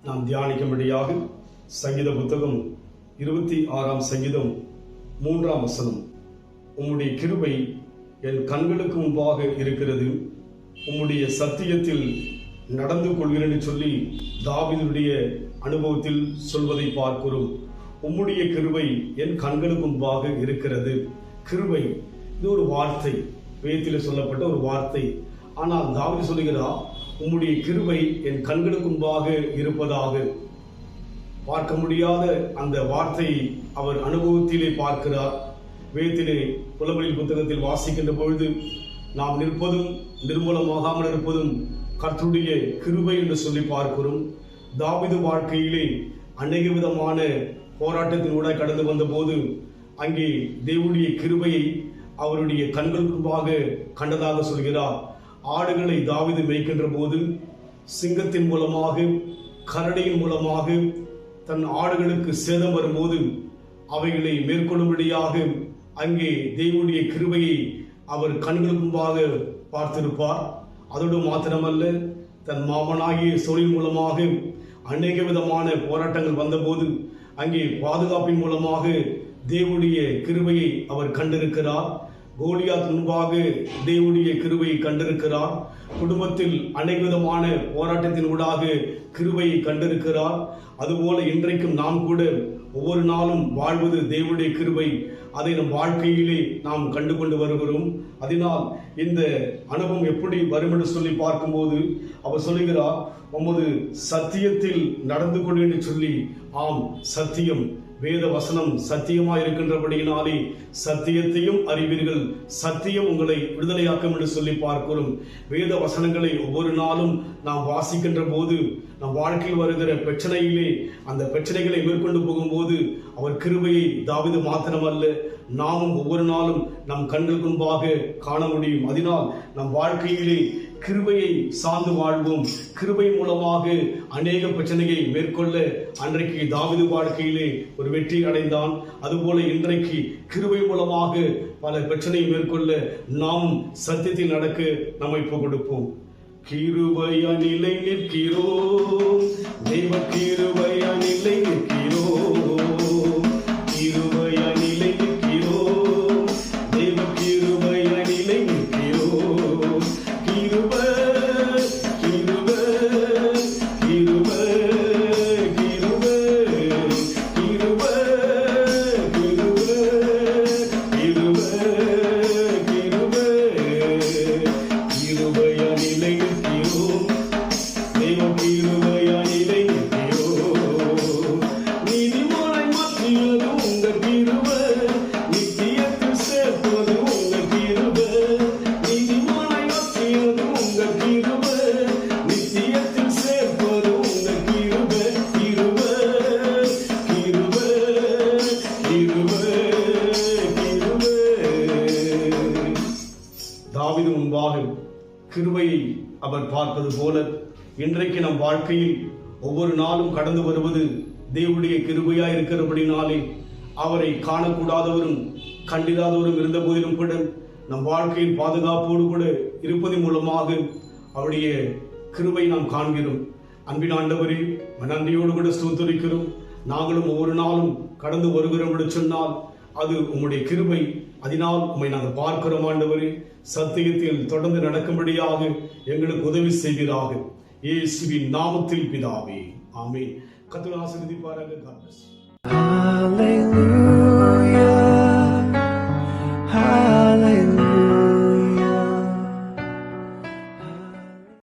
நாம் தியானிக்கும்படியாக சங்கீத புத்தகம் 26ஆம் சங்கீதம் 3ஆம் வசனம். உம்முடைய கிருபை என் கண்களுக்கு முன்பாக இருக்கிறது, உம்முடைய சத்தியத்தில் நடந்து கொள்கிறேன் சொல்லி தாவீதுடைய அனுபவத்தில் சொல்வதை பார்க்கிறோம். உம்முடைய கிருபை என் கண்களுக்கு முன்பாக இருக்கிறது. கிருபை இது ஒரு வார்த்தை, வேதத்தில் சொல்லப்பட்ட ஒரு வார்த்தை. ஆனால் தாவீது சொல்லுகிறார், உம்முடைய கிருபை என் கண்களுக்கு முன்பாக இருப்பதாக. பார்க்க முடியாத அந்த வார்த்தையை அவர் அனுபவத்திலே பார்க்கிறார். வேதத்திலே புலவரின் புத்தகத்தில் வாசிக்கின்ற பொழுது நாம் நிற்பதும் நிர்மூலமாகாமல் இருப்பதும் கர்த்தருடைய கிருபை என்று சொல்லி பார்க்கிறோம். தாவீது வாழ்க்கையிலே அநேக விதமான போராட்டத்தினூட கடந்து வந்த போது அங்கே தேவனுடைய கிருபையை அவருடைய கண்களுக்கு முன்பாக கண்டதாக சொல்கிறார். ஆடுகளை தாவீது மேய்க்கின்ற போது சிங்கத்தின் மூலமாக, கரடியின் மூலமாக தன் ஆடுகளுக்கு சேதம் வரும்போது அவைகளை மேற்கொள்ளும்படியாக அங்கே தேவனுடைய கிருபையை அவர் கண்களுக்கு முன்பாக பார்த்திருப்பார். அதோடு மாத்திரமல்ல, தன் மாமனாகிய சவுலின் மூலமாக அநேக விதமான போராட்டங்கள் வந்தபோது அங்கே பாதுகாப்பின் மூலமாக தேவனுடைய கிருபையை அவர் கண்டிருக்கிறார். கோலியாத் முன்பாக தேவனுடைய கிருபையை கண்டிருக்கிறார். குடும்பத்தில் அநேக விதமான போராட்டத்தின் ஊடாக கிருபையை கண்டிருக்கிறார். அதுபோல இன்றைக்கும் நாம் கூட ஒவ்வொரு நாளும் வாழ்வது தேவனுடைய கிருபை. அதை நம் வாழ்க்கையிலே நாம் கண்டு கொண்டு வருகிறோம். அதனால் இந்த அனுபவம் எப்படி வரும் என்று சொல்லி பார்க்கும்போது அவர் சொல்லுகிறார், உமது சத்தியத்தில் நடந்து கொண்டு என்று சொல்லி. ஆம், சத்தியம், வேத வசனம் சத்தியமாய் இருக்கின்றபடியினாலே சத்தியத்தையும் அறிவீர்கள், சத்தியம் உங்களை விடுதலையாக்கும் என்று சொல்லி பார்க்கிறோம். வேத வசனங்களை ஒவ்வொரு நாளும் நாம் வாசிக்கின்ற போது நம் வாழ்க்கையில் வருகிற பிரச்சனையிலே அந்த பிரச்சனைகளை மேற்கொண்டு போகும்போது அவர் கிருபையை தாவீது மாத்திரமல்ல, நாமும் ஒவ்வொரு நாளும் நம் கண்களுக்கு முன்பாக காண முடியும். அதனால் நம் வாழ்க்கையிலே கிருபையை சார்ந்து வாழ்வோம். கிருபை மூலமாக அநேக பிரச்சனையை மேற்கொள்ள அன்றைக்கு தாவீது வாழ்க்கையிலே ஒரு வெற்றி அடைந்தான். அதுபோல இன்றைக்கு கிருபை மூலமாக பல பிரச்சனையை மேற்கொள்ள நாமும் சத்தியத்தில் நடக்க நம்மை கொடுப்போம். கிருபையா நிலை நிற்கிறோம், தெய்வ கிருபையா நிலை நிற்கிறோம், கிருபையா நிலை நிற்கிறோம், தெய்வ கிருபையா நிலை நிற்கிறோம். கிருபை கிருபை கிருபை கிருபை கிருபை கிருபை கிருபை கிருபை கிருபையா நிலை நிற்கிறோம், தெய்வம் கிருபையா நிலை நிற்கிறோம். நீதிமொழி மாற்றியது உங்க கிருபை, நித்தியத்தில் சேர்ப்பது உங்க கிருபை. நீதிமொழி மாற்றியது உங்க கிருபை, நித்தியத்தில் சேர்ப்பது உங்க கிருபை. கிருபை கிருபை கிருபை கிருபை. தாவீது முன்பாக கிருபையை அவர் பார்ப்பது போல இன்றைக்கு நம் வாழ்க்கையில் ஒவ்வொரு நாளும் கடந்து வருவது தேவனுடைய கிருபையாய் இருக்கிறபடினாலே அவரை காணக்கூடாதவரும் கண்டிராதவரும் இருந்த போதிலும் கூட நம் வாழ்க்கையில் பாதுகாப்போடு கூட இருப்பதன் மூலமாக அவருடைய கிருபை நாம் காண்கிறோம். அன்பின் ஆண்டவரே, நன்றியோடு கூட ஸ்தோத்திரிக்கிறோம். நாங்களும் ஒவ்வொரு நாளும் கடந்து வருகிறோம் என்று சொன்னால் அது உம்முடைய கிருபை. அதனால் உம்மை நாங்கள் பார்க்கிறோம் ஆண்டவரே. சத்தியத்தில் தொடர்ந்து நடக்கும்படியாக எங்களுக்கு உதவி செய்வீராக. இயேசுவின் நாமத்தில் பிதாவே, ஆமென். கர்த்தர் ஆசீர்வதிப்பாராக. God bless you.